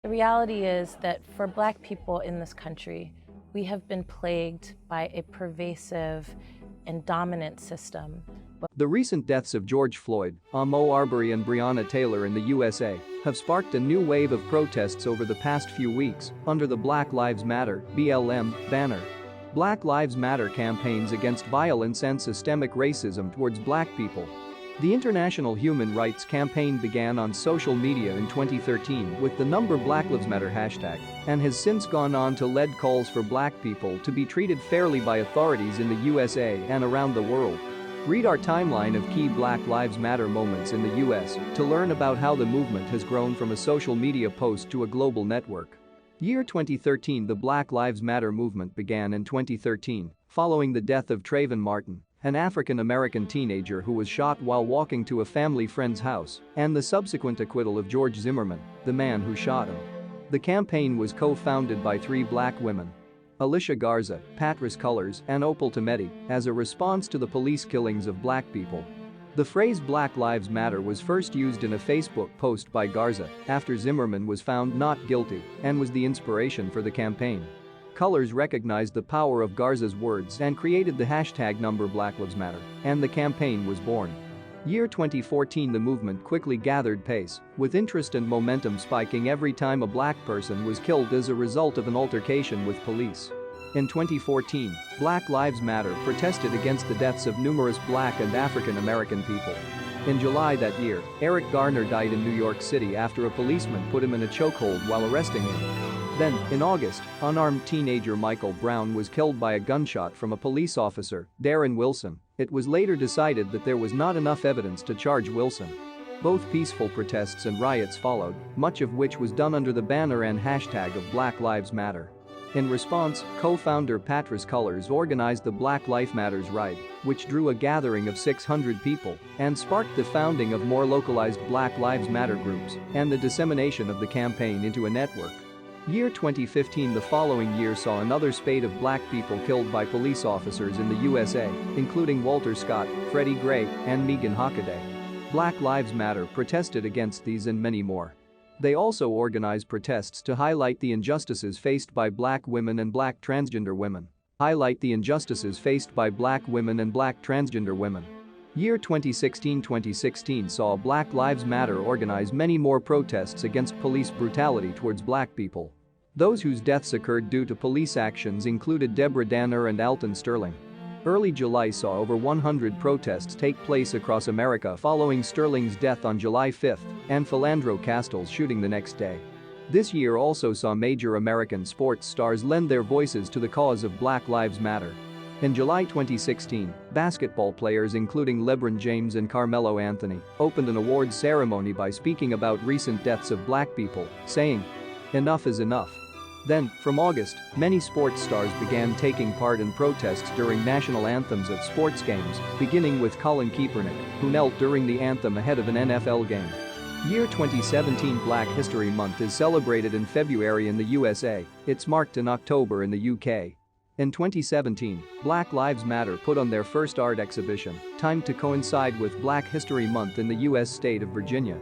The reality is that for Black people in this country, we have been plagued by a pervasive and dominant system. The recent deaths of George Floyd, Ahmaud Arbery and Breonna Taylor in the USA have sparked a new wave of protests over the past few weeks under the Black Lives Matter (BLM) banner. Black Lives Matter campaigns against violence and systemic racism towards Black people. The International Human Rights Campaign began on social media in 2013 with the Black Lives Matter hashtag and has since gone on to lead calls for Black people to be treated fairly by authorities in the USA and around the world. Read our timeline of key Black Lives Matter moments in the US to learn about how the movement has grown from a social media post to a global network. Year 2013. The Black Lives Matter movement began in 2013, following the death of Trayvon Martin, an African-American teenager who was shot while walking to a family friend's house, and the subsequent acquittal of George Zimmerman, the man who shot him. The campaign was co-founded by three Black women, Alicia Garza, Patrisse Cullors, and Opal Tometi, as a response to the police killings of Black people. The phrase Black Lives Matter was first used in a Facebook post by Garza after Zimmerman was found not guilty and was the inspiration for the campaign. Cullors recognized the power of Garza's words and created the hashtag Black Lives Matter, and the campaign was born. Year 2014. The movement quickly gathered pace, with interest and momentum spiking every time a Black person was killed as a result of an altercation with police. In 2014, Black Lives Matter protested against the deaths of numerous Black and African American people. In July that year, Eric Garner died in New York City after a policeman put him in a chokehold while arresting him. Then, in August, unarmed teenager Michael Brown was killed by a gunshot from a police officer, Darren Wilson. It was later decided that there was not enough evidence to charge Wilson. Both peaceful protests and riots followed, much of which was done under the banner and hashtag of Black Lives Matter. In response, co-founder Patrisse Cullors organized the Black Lives Matters Ride, which drew a gathering of 600 people and sparked the founding of more localized Black Lives Matter groups and the dissemination of the campaign into a network. Year 2015. The following year saw another spate of Black people killed by police officers in the USA, including Walter Scott, Freddie Gray, and Megan Hockaday. Black Lives Matter protested against these and many more. They also organized protests to highlight the injustices faced by Black women and Black transgender women. Highlight the injustices faced by Black women and Black transgender women. Year 2016 saw Black Lives Matter organize many more protests against police brutality towards Black people. Those whose deaths occurred due to police actions included Deborah Danner and Alton Sterling. Early July saw over 100 protests take place across America following Sterling's death on July 5 and Philando Castile's shooting the next day. This year also saw major American sports stars lend their voices to the cause of Black Lives Matter. In July 2016, basketball players including LeBron James and Carmelo Anthony opened an awards ceremony by speaking about recent deaths of Black people, saying, "Enough is enough." Then, from August, many sports stars began taking part in protests during national anthems at sports games, beginning with Colin Kaepernick, who knelt during the anthem ahead of an NFL game. Year 2017. Black History Month is celebrated in February in the USA, it's marked in October in the UK. In 2017, Black Lives Matter put on their first art exhibition, timed to coincide with Black History Month in the U.S. state of Virginia.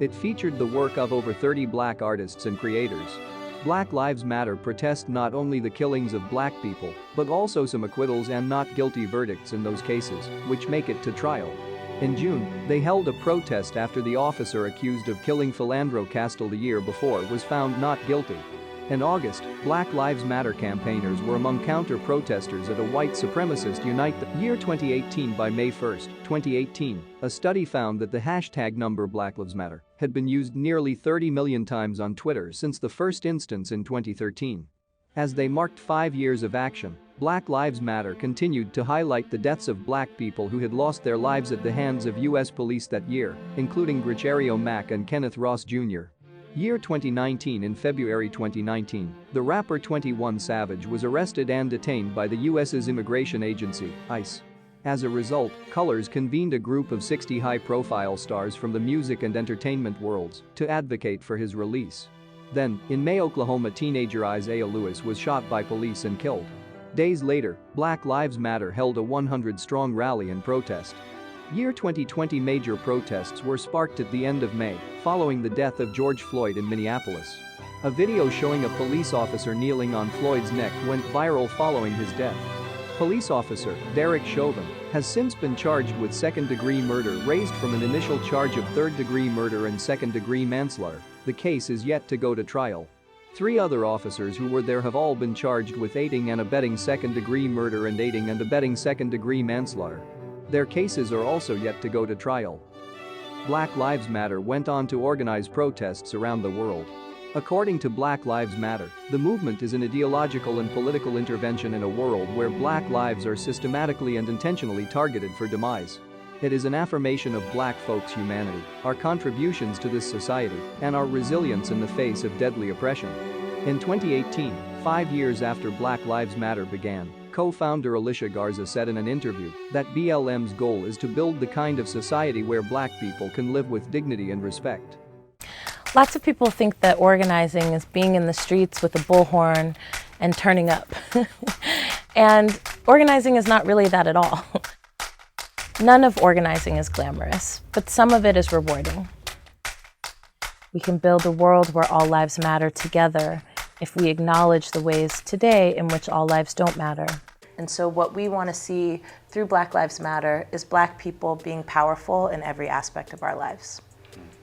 It featured the work of over 30 Black artists and creators. Black Lives Matter protest not only the killings of Black people, but also some acquittals and not guilty verdicts in those cases, which make it to trial. In June, they held a protest after the officer accused of killing Philando Castile the year before was found not guilty. In August, Black Lives Matter campaigners were among counter-protesters at a white supremacist Unite the Year 2018. By May 1, 2018, a study found that the hashtag Black Lives Matter had been used nearly 30 million times on Twitter since the first instance in 2013. As they marked 5 years of action, Black Lives Matter continued to highlight the deaths of Black people who had lost their lives at the hands of U.S. police that year, including Gregorio Mack and Kenneth Ross Jr. Year 2019. In February 2019, the rapper 21 Savage was arrested and detained by the U.S.'s immigration agency, ICE. As a result, Cullors convened a group of 60 high-profile stars from the music and entertainment worlds to advocate for his release. Then, in May, Oklahoma teenager Isaiah Lewis was shot by police and killed. Days later, Black Lives Matter held a 100-strong rally in protest. Year 2020 major protests were sparked at the end of May, following the death of George Floyd in Minneapolis. A video showing a police officer kneeling on Floyd's neck went viral following his death. Police officer Derek Chauvin has since been charged with second-degree murder, raised from an initial charge of third-degree murder and second-degree manslaughter. The case is yet to go to trial. 3 other officers who were there have all been charged with aiding and abetting second-degree murder and aiding and abetting second-degree manslaughter. Their cases are also yet to go to trial. Black Lives Matter went on to organize protests around the world. According to Black Lives Matter, the movement is an ideological and political intervention in a world where black lives are systematically and intentionally targeted for demise. It is an affirmation of black folks' humanity, our contributions to this society, and our resilience in the face of deadly oppression. In 2018, 5 years after Black Lives Matter began, co-founder Alicia Garza said in an interview that BLM's goal is to build the kind of society where black people can live with dignity and respect. Lots of people think that organizing is being in the streets with a bullhorn and turning up. And organizing is not really that at all. None of organizing is glamorous, but some of it is rewarding. We can build a world where all lives matter together if we acknowledge the ways today in which all lives don't matter. And so what we want to see through Black Lives Matter is black people being powerful in every aspect of our lives.